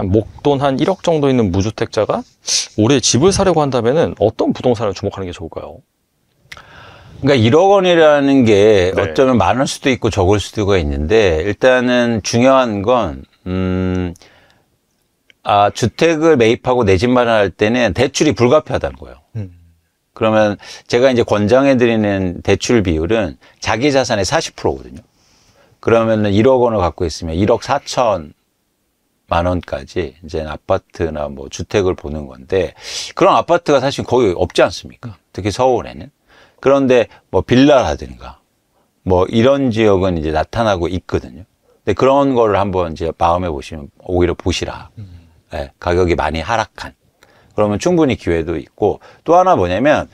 목돈 한 1억 정도 있는 무주택자가 올해 집을 사려고 한다면은 어떤 부동산을 주목하는 게 좋을까요? 그러니까 1억 원이라는 게 네. 어쩌면 많을 수도 있고 적을 수도 있는데, 일단은 중요한 건, 주택을 매입하고 내 집 마련할 때는 대출이 불가피하다는 거예요. 그러면 제가 이제 권장해드리는 대출 비율은 자기 자산의 40%거든요. 그러면은 1억 원을 갖고 있으면 1억 4천만 원까지 이제 아파트나 뭐 주택을 보는 건데, 그런 아파트가 사실 거의 없지 않습니까? 특히 서울에는. 그런데 뭐 빌라라든가 뭐 이런 지역은 이제 나타나고 있거든요. 근데 그런 거를 한번 이제 마음에 보시면 오히려 보시라. 네, 가격이 많이 하락한. 그러면 충분히 기회도 있고, 또 하나 뭐냐면,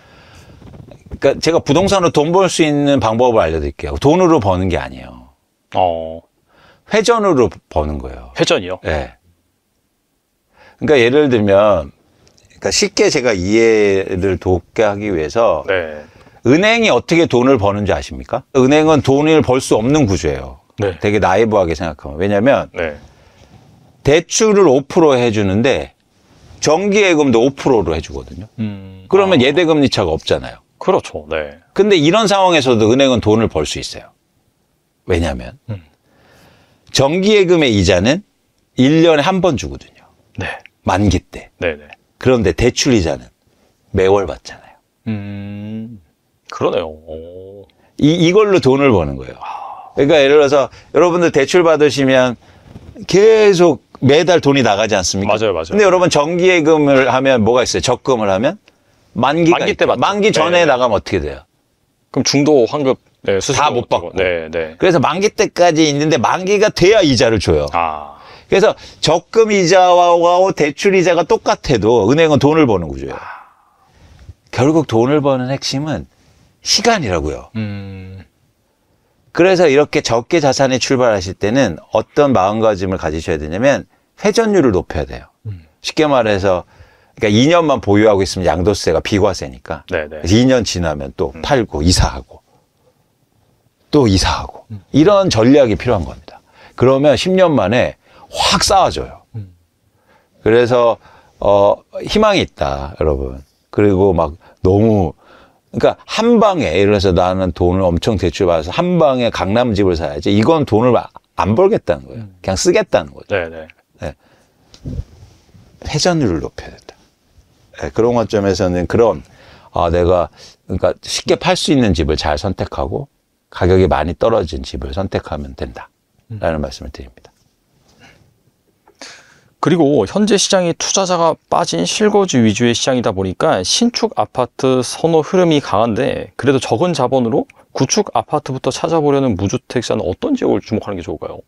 그러니까 제가 부동산으로 돈 벌 수 있는 방법을 알려드릴게요. 돈으로 버는 게 아니에요. 회전으로 버는 거예요. 회전이요? 네. 그러니까 예를 들면, 그러니까 쉽게 제가 이해를 돕게 하기 위해서, 네. 은행이 어떻게 돈을 버는지 아십니까? 은행은 돈을 벌 수 없는 구조예요. 네. 되게 나이브하게 생각하면. 왜냐면, 네. 대출을 5% 해주는데, 정기예금도 5%로 해주거든요. 그러면 예대금리 차가 없잖아요. 그렇죠. 네. 근데 이런 상황에서도 은행은 돈을 벌 수 있어요. 왜냐하면 정기예금의 이자는 1년에 한 번 주거든요. 네. 만기 때. 네네. 그런데 대출 이자는 매월 받잖아요. 그러네요. 이걸로 돈을 버는 거예요. 그러니까 예를 들어서 여러분들 대출 받으시면 계속 매달 돈이 나가지 않습니까? 맞아요. 근데 여러분 정기예금을 하면 뭐가 있어요? 적금을 하면 만기 때 받죠. 만기 전에 네. 나가면 어떻게 돼요? 그럼 중도 환급 네, 수수료 다 못 받고. 네, 네. 그래서 만기 때까지 있는데 만기가 돼야 이자를 줘요. 그래서 적금 이자와 대출 이자가 똑같아도 은행은 돈을 버는 구조예요. 결국 돈을 버는 핵심은 시간이라고요. 그래서 이렇게 적게 자산에 출발하실 때는 어떤 마음가짐을 가지셔야 되냐면 회전율을 높여야 돼요. 쉽게 말해서 그러니까 2년만 보유하고 있으면 양도세가 비과세니까. 네네. 2년 지나면 또 팔고 이사하고 또 이사하고 이런 전략이 필요한 겁니다. 그러면 10년 만에 확 쌓아져요. 그래서 희망이 있다, 여러분. 그리고 막 너무 그러니까 한 방에 예를 들어서 나는 돈을 엄청 대출받아서 한 방에 강남집을 사야지. 이건 돈을 안 벌겠다는 거예요. 그냥 쓰겠다는 거죠. 네네. 네. 회전율을 높여야 된다. 네, 그런 관점에서는 내가 그러니까 쉽게 팔 수 있는 집을 잘 선택하고 가격이 많이 떨어진 집을 선택하면 된다라는 말씀을 드립니다. 그리고 현재 시장이 투자자가 빠진 실거주 위주의 시장이다 보니까 신축 아파트 선호 흐름이 강한데, 그래도 적은 자본으로 구축 아파트부터 찾아보려는 무주택자는 어떤 지역을 주목하는 게 좋을까요?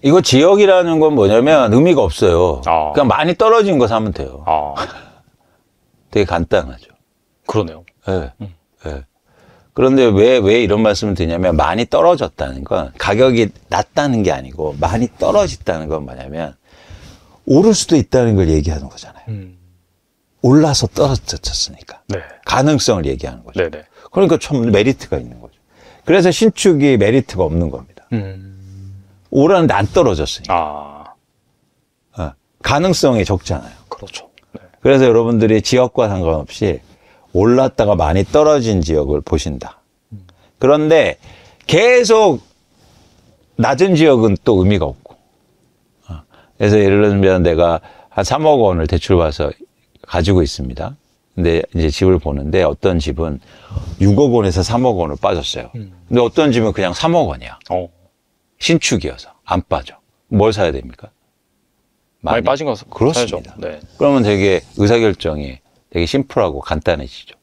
이거 지역이라는 건 뭐냐면 의미가 없어요. 그냥 많이 떨어진 거 사면 돼요. 되게 간단하죠. 그러네요. 네. 네. 그런데 왜 이런 말씀을 드리냐면, 많이 떨어졌다는 건 가격이 낮다는 게 아니고 많이 떨어졌다는 건 뭐냐면 오를 수도 있다는 걸 얘기하는 거잖아요. 올라서 떨어졌으니까. 네. 가능성을 얘기하는 거죠. 네네. 그러니까 좀 메리트가 있는 거죠. 그래서 신축이 메리트가 없는 겁니다. 오르는데 안 떨어졌으니까. 가능성이 적잖아요. 그렇죠. 네. 그래서 여러분들이 지역과 상관없이 올랐다가 많이 떨어진 지역을 보신다. 그런데 계속 낮은 지역은 또 의미가 없고. 그래서 예를 들면 내가 한 3억 원을 대출받아서 가지고 있습니다. 근데 이제 집을 보는데 어떤 집은 6억 원에서 3억 원을 빠졌어요. 근데 어떤 집은 그냥 3억 원이야. 신축이어서 안 빠져. 뭘 사야 됩니까? 많이 빠진 거 그렇습니다. 네. 그러면 되게 의사결정이 되게 심플하고 간단해지죠.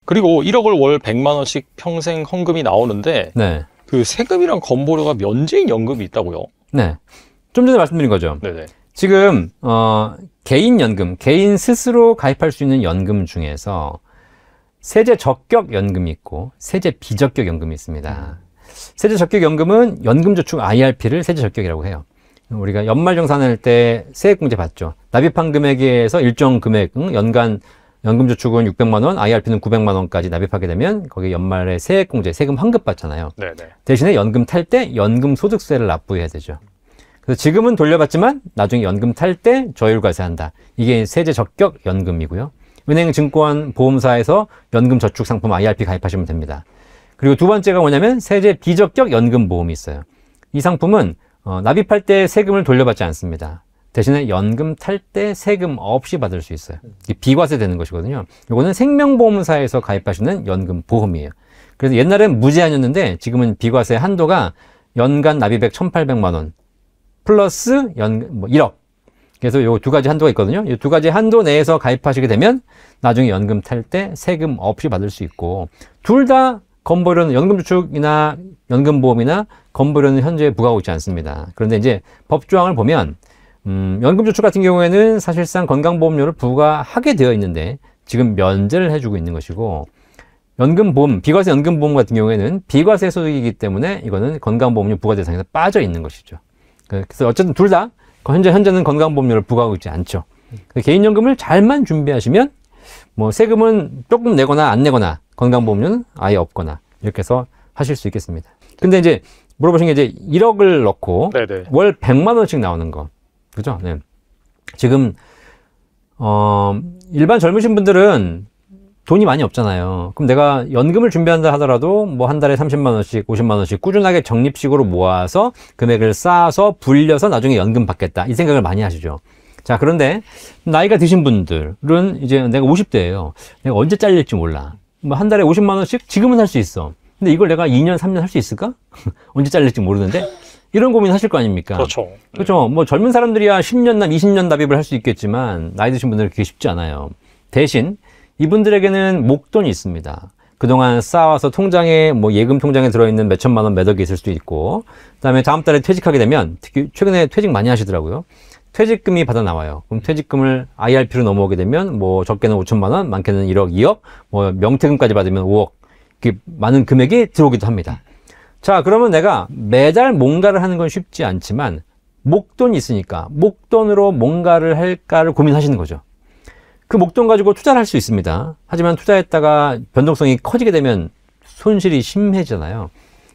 그리고 1억을 월 100만 원씩 평생 헌금이 나오는데, 네. 그 세금이랑 건보료가 면제인 연금이 있다고요? 네. 좀 전에 말씀드린 거죠. 네네. 지금 개인 연금, 개인 스스로 가입할 수 있는 연금 중에서 세제 적격 연금이 있고 세제 비적격 연금이 있습니다. 세제 적격 연금은 연금저축 IRP를 세제 적격이라고 해요. 우리가 연말정산할 때 세액공제 받죠. 납입한 금액에서 일정 금액, 연간 연금저축은 600만 원, IRP는 900만 원까지 납입하게 되면 거기에 연말에 세액공제, 세금 환급 받잖아요. 네네. 대신에 연금 탈 때 연금소득세를 납부해야 되죠. 그래서 지금은 돌려받지만 나중에 연금 탈 때 저율과세 한다. 이게 세제 적격 연금이고요. 은행, 증권, 보험사에서 연금저축 상품 IRP 가입하시면 됩니다. 그리고 두 번째가 뭐냐면 세제 비적격 연금보험이 있어요. 이 상품은 납입할 때 세금을 돌려받지 않습니다. 대신에 연금 탈 때 세금 없이 받을 수 있어요. 이게 비과세 되는 것이거든요. 이거는 생명보험사에서 가입하시는 연금보험이에요. 그래서 옛날엔 무제한이었는데 지금은 비과세 한도가 연간 납입액 1,800만 원 플러스 1억. 그래서 요 두 가지 한도가 있거든요. 이 두 가지 한도 내에서 가입하시게 되면 나중에 연금 탈 때 세금 없이 받을 수 있고, 둘 다 건보료는 연금저축이나 연금보험이나 건보료는 현재 부과하고 있지 않습니다. 그런데 이제 법조항을 보면 연금저축 같은 경우에는 사실상 건강보험료를 부과하게 되어 있는데 지금 면제를 해주고 있는 것이고, 연금보험, 비과세 연금보험 같은 경우에는 비과세 소득이기 때문에 이거는 건강보험료 부과 대상에서 빠져 있는 것이죠. 그래서 어쨌든 둘 다 현재는 건강보험료를 부과하고 있지 않죠. 개인연금을 잘만 준비하시면 뭐 세금은 조금 내거나 안 내거나 건강보험료는 아예 없거나 이렇게 해서 하실 수 있겠습니다. 근데 이제 물어보신 게 이제 1억을 넣고 네네. 월 100만 원씩 나오는 거. 그죠? 네. 지금 일반 젊으신 분들은 돈이 많이 없잖아요. 그럼 내가 연금을 준비한다 하더라도 뭐 한 달에 30만 원씩, 50만 원씩 꾸준하게 적립식으로 모아서 금액을 쌓아서 불려서 나중에 연금 받겠다. 이 생각을 많이 하시죠. 자, 그런데 나이가 드신 분들은 이제 내가 50대예요. 내가 언제 잘릴지 몰라. 뭐 한 달에 50만 원씩 지금은 할 수 있어. 근데 이걸 내가 2년, 3년 할 수 있을까? 언제 잘릴지 모르는데. 이런 고민 하실 거 아닙니까? 그렇죠. 그렇죠. 뭐 젊은 사람들이야 10년 납, 20년 납입을 할 수 있겠지만 나이 드신 분들은 그게 쉽지 않아요. 대신 이분들에게는 목돈이 있습니다. 그동안 쌓아서 통장에 뭐 예금 통장에 들어있는 몇 천만 원, 몇 억이 있을 수도 있고, 그다음에 다음 달에 퇴직하게 되면, 특히 최근에 퇴직 많이 하시더라고요. 퇴직금이 받아 나와요. 그럼 퇴직금을 IRP로 넘어오게 되면 뭐 적게는 5천만 원, 많게는 1억, 2억, 뭐 명퇴금까지 받으면 5억, 이렇게 많은 금액이 들어오기도 합니다. 자, 그러면 내가 매달 뭔가를 하는 건 쉽지 않지만 목돈이 있으니까 목돈으로 뭔가를 할까를 고민하시는 거죠. 그 목돈 가지고 투자를 할 수 있습니다. 하지만 투자했다가 변동성이 커지게 되면 손실이 심해지잖아요.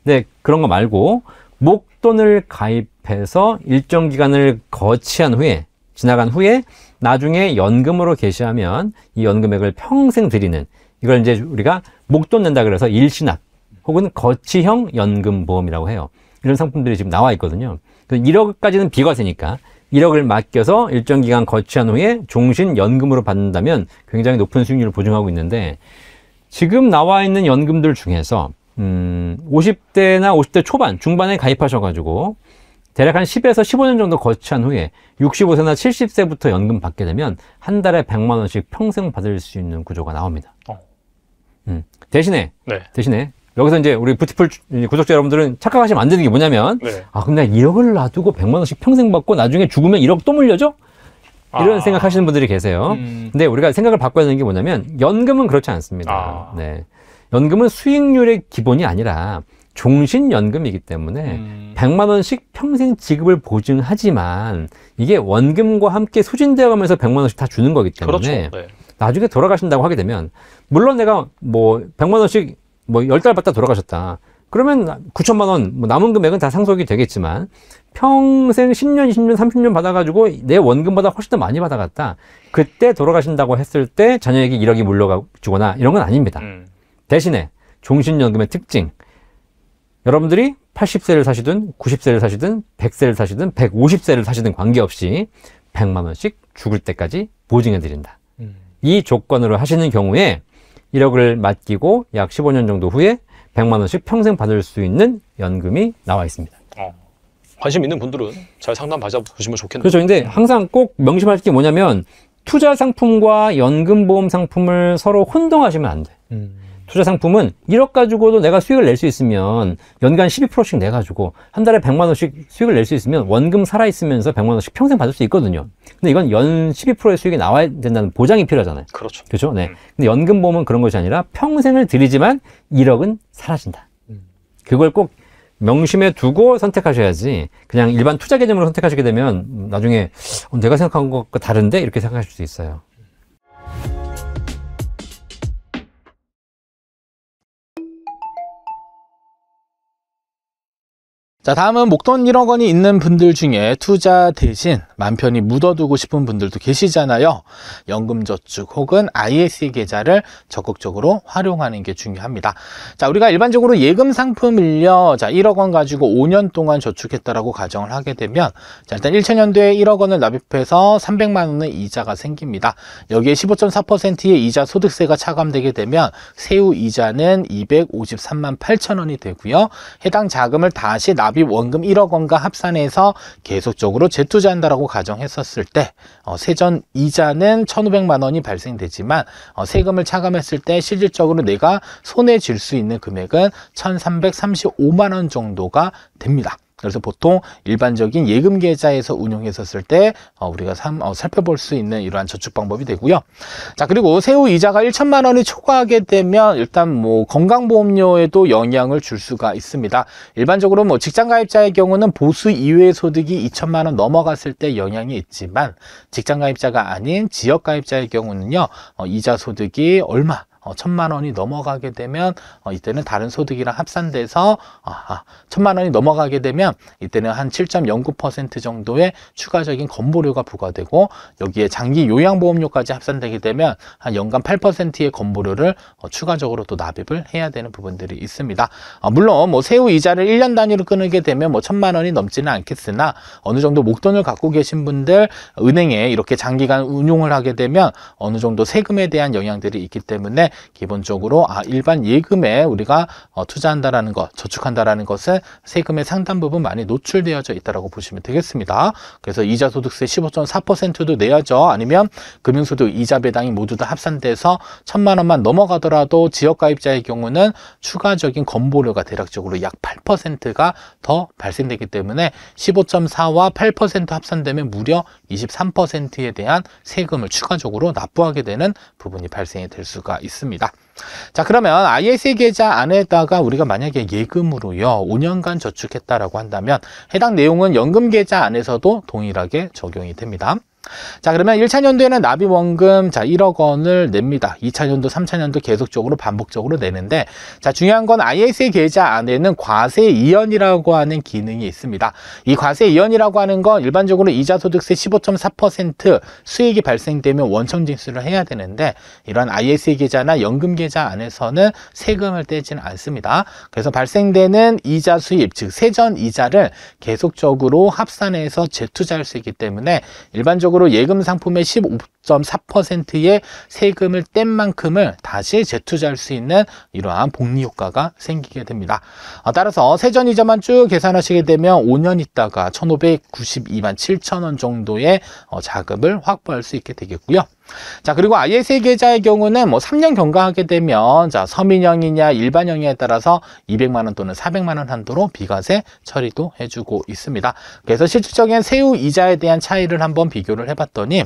근데 그런 거 말고 목돈을 가입해서 일정 기간을 거치한 후에, 지나간 후에 나중에 연금으로 개시하면 이 연금액을 평생 드리는, 이걸 이제 우리가 목돈 낸다 그래서 일시납 혹은 거치형 연금보험이라고 해요. 이런 상품들이 지금 나와 있거든요. 1억까지는 비과세니까 1억을 맡겨서 일정 기간 거치한 후에 종신 연금으로 받는다면 굉장히 높은 수익률을 보증하고 있는데, 지금 나와 있는 연금들 중에서 50대나 50대 초반, 중반에 가입하셔가지고 대략 한 10에서 15년 정도 거치한 후에 65세나 70세부터 연금 받게 되면 한 달에 100만 원씩 평생 받을 수 있는 구조가 나옵니다. 대신에 여기서 이제 우리 뷰티풀 구독자 여러분들은 착각하시면 안 되는 게 뭐냐면, 아, 그럼 내가 1억을 놔두고 100만 원씩 평생 받고 나중에 죽으면 1억 또 물려줘? 이런 생각하시는 분들이 계세요. 근데 우리가 생각을 바꿔야 되는 게 뭐냐면, 연금은 그렇지 않습니다. 네. 연금은 수익률의 기본이 아니라 종신연금이기 때문에 100만 원씩 평생 지급을 보증하지만 이게 원금과 함께 소진되어 가면서 100만 원씩 다 주는 거기 때문에 나중에 돌아가신다고 하게 되면, 물론 내가 뭐 100만 원씩 뭐 10달 받다 돌아가셨다. 그러면 9천만 원, 뭐 남은 금액은 다 상속이 되겠지만 평생 10년, 20년, 30년 받아가지고 내 원금보다 훨씬 더 많이 받아갔다. 그때 돌아가신다고 했을 때 자녀에게 1억이 물려주거나 이런 건 아닙니다. 대신에 종신연금의 특징, 여러분들이 80세를 사시든 90세를 사시든 100세를 사시든 150세를 사시든 관계없이 100만 원씩 죽을 때까지 보증해드린다. 이 조건으로 하시는 경우에 1억을 맡기고 약 15년 정도 후에 100만 원씩 평생 받을 수 있는 연금이 나와 있습니다. 관심 있는 분들은 잘 상담 받아보시면 좋겠네요. 그렇죠. 근데 항상 꼭 명심할 게 뭐냐면, 투자 상품과 연금보험 상품을 서로 혼동하시면 안 돼. 투자 상품은 1억 가지고도 내가 수익을 낼 수 있으면 연간 12%씩 내가지고 한 달에 100만 원씩 수익을 낼 수 있으면 원금 살아있으면서 100만 원씩 평생 받을 수 있거든요. 근데 이건 연 12%의 수익이 나와야 된다는 보장이 필요하잖아요. 그렇죠. 그렇죠. 네. 근데 연금보험은 그런 것이 아니라 평생을 드리지만 1억은 사라진다. 그걸 꼭 명심해 두고 선택하셔야지, 그냥 일반 투자 개념으로 선택하시게 되면 나중에 내가 생각한 것과 다른데 이렇게 생각하실 수 있어요. 자, 다음은 목돈 1억 원이 있는 분들 중에 투자 대신 맘 편히 묻어두고 싶은 분들도 계시잖아요. 연금저축 혹은 ISA 계좌를 적극적으로 활용하는 게 중요합니다. 자, 우리가 일반적으로 예금 상품을요, 자, 1억 원 가지고 5년 동안 저축했다라고 가정을 하게 되면, 자, 일단 2000년도에 1억 원을 납입해서 300만 원의 이자가 생깁니다. 여기에 15.4%의 이자 소득세가 차감되게 되면 세후 이자는 253만 8천 원이 되고요. 해당 자금을 다시 납입 원금 1억 원과 합산해서 계속적으로 재투자한다라고 가정했었을 때 세전 이자는 1,500만 원이 발생되지만 세금을 차감했을 때 실질적으로 내가 손에 쥘 수 있는 금액은 1,335만 원 정도가 됩니다. 그래서 보통 일반적인 예금 계좌에서 운용했었을 때 우리가 살펴볼 수 있는 이러한 저축 방법이 되고요. 자, 그리고 세후 이자가 1천만 원이 초과하게 되면 일단 뭐 건강보험료에도 영향을 줄 수가 있습니다. 일반적으로 뭐 직장가입자의 경우는 보수 이외의 소득이 2천만 원 넘어갔을 때 영향이 있지만 직장가입자가 아닌 지역가입자의 경우는요, 이자 소득이 얼마 1,000만 원이 넘어가게 되면 이때는 다른 소득이랑 합산돼서 1,000만 원이 넘어가게 되면 이때는 한 7.09% 정도의 추가적인 건보료가 부과되고 여기에 장기 요양보험료까지 합산되게 되면 한 연간 8%의 건보료를 추가적으로 또 납입을 해야 되는 부분들이 있습니다. 물론 뭐 세후 이자를 1년 단위로 끊게 되면 뭐 1,000만 원이 넘지는 않겠으나 어느 정도 목돈을 갖고 계신 분들 은행에 이렇게 장기간 운용을 하게 되면 어느 정도 세금에 대한 영향들이 있기 때문에 기본적으로 일반 예금에 우리가 투자한다라는 것, 저축한다라는 것은 세금의 상당 부분 많이 노출되어져 있다라고 보시면 되겠습니다. 그래서 이자 소득세 15.4%도 내야죠. 아니면 금융소득 이자 배당이 모두 다 합산돼서 1,000만 원만 넘어가더라도 지역가입자의 경우는 추가적인 건보료가 대략적으로 약 8%가 더 발생되기 때문에 15.4와 8% 합산되면 무려 23%에 대한 세금을 추가적으로 납부하게 되는 부분이 발생이 될 수가 있습니다. 자, 그러면 ISA 계좌 안에다가 우리가 만약에 예금으로요 5년간 저축했다라고 한다면 해당 내용은 연금 계좌 안에서도 동일하게 적용이 됩니다. 자, 그러면 1차년도에는 납입 원금 1억 원을 냅니다. 2차년도, 3차년도 계속적으로 반복적으로 내는데, 자, 중요한 건 ISA 계좌 안에는 과세 이연이라고 하는 기능이 있습니다. 이 과세 이연이라고 하는 건 일반적으로 이자 소득세 15.4% 수익이 발생되면 원천 징수를 해야 되는데 이런 ISA 계좌나 연금 계좌 안에서는 세금을 떼지는 않습니다. 그래서 발생되는 이자 수입, 즉 세전 이자를 계속적으로 합산해서 재투자할 수 있기 때문에 일반적으로 예금 상품의 15.4%의 세금을 뗀 만큼을 다시 재투자할 수 있는 이러한 복리 효과가 생기게 됩니다. 따라서 세전이자만 쭉 계산하시게 되면 5년 있다가 1,592만 7천 원 정도의 자금을 확보할 수 있게 되겠고요. 자, 그리고 ISA 계좌의 경우는 뭐 3년 경과하게 되면 서민형이냐 일반형에 따라서 200만 원 또는 400만 원 한도로 비과세 처리도 해주고 있습니다. 그래서 실질적인 세후 이자에 대한 차이를 한번 비교를 해봤더니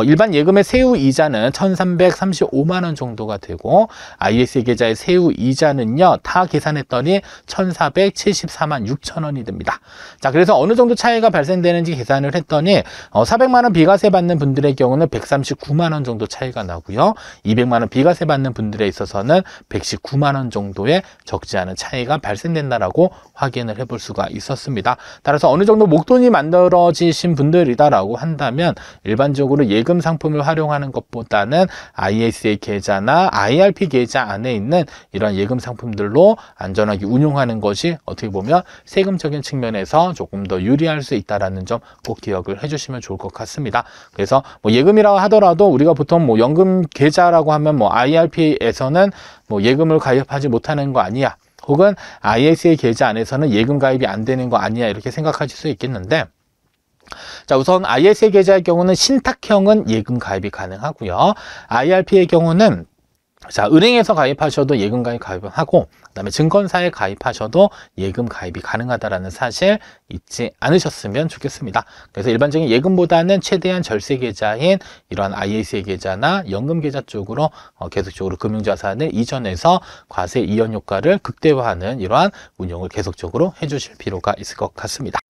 일반 예금의 세후 이자는 1,335만 원 정도가 되고 ISA 계좌의 세후 이자는요 다 계산했더니 1,474만 6천 원이 됩니다. 자, 그래서 어느 정도 차이가 발생되는지 계산을 했더니 400만 원 비과세 받는 분들의 경우는 139만 원 정도 차이가 나고요. 200만 원 비과세 받는 분들에 있어서는 119만 원 정도의 적지 않은 차이가 발생된다라고 확인을 해볼 수가 있었습니다. 따라서 어느 정도 목돈이 만들어지신 분들이다라고 한다면 일반적으로 예금 상품을 활용하는 것보다는 ISA 계좌나 IRP 계좌 안에 있는 이런 예금 상품들로 안전하게 운용하는 것이 어떻게 보면 세금적인 측면에서 조금 더 유리할 수 있다는 점 꼭 기억을 해주시면 좋을 것 같습니다. 그래서 뭐 예금이라고 하더라도 우리가 보통 뭐 연금 계좌라고 하면 뭐 IRP에서는 뭐 예금을 가입하지 못하는 거 아니야, 혹은 ISA 계좌 안에서는 예금 가입이 안 되는 거 아니야, 이렇게 생각하실 수 있겠는데, 자, 우선 ISA 계좌의 경우는 신탁형은 예금 가입이 가능하고요. IRP의 경우는 은행에서 가입하셔도 예금 가입 가입을 하고, 그다음에 증권사에 가입하셔도 예금 가입이 가능하다라는 사실 잊지 않으셨으면 좋겠습니다. 그래서 일반적인 예금보다는 최대한 절세 계좌인 이러한 ISA 계좌나 연금 계좌 쪽으로 계속적으로 금융자산을 이전해서 과세 이연 효과를 극대화하는 이러한 운용을 계속적으로 해주실 필요가 있을 것 같습니다.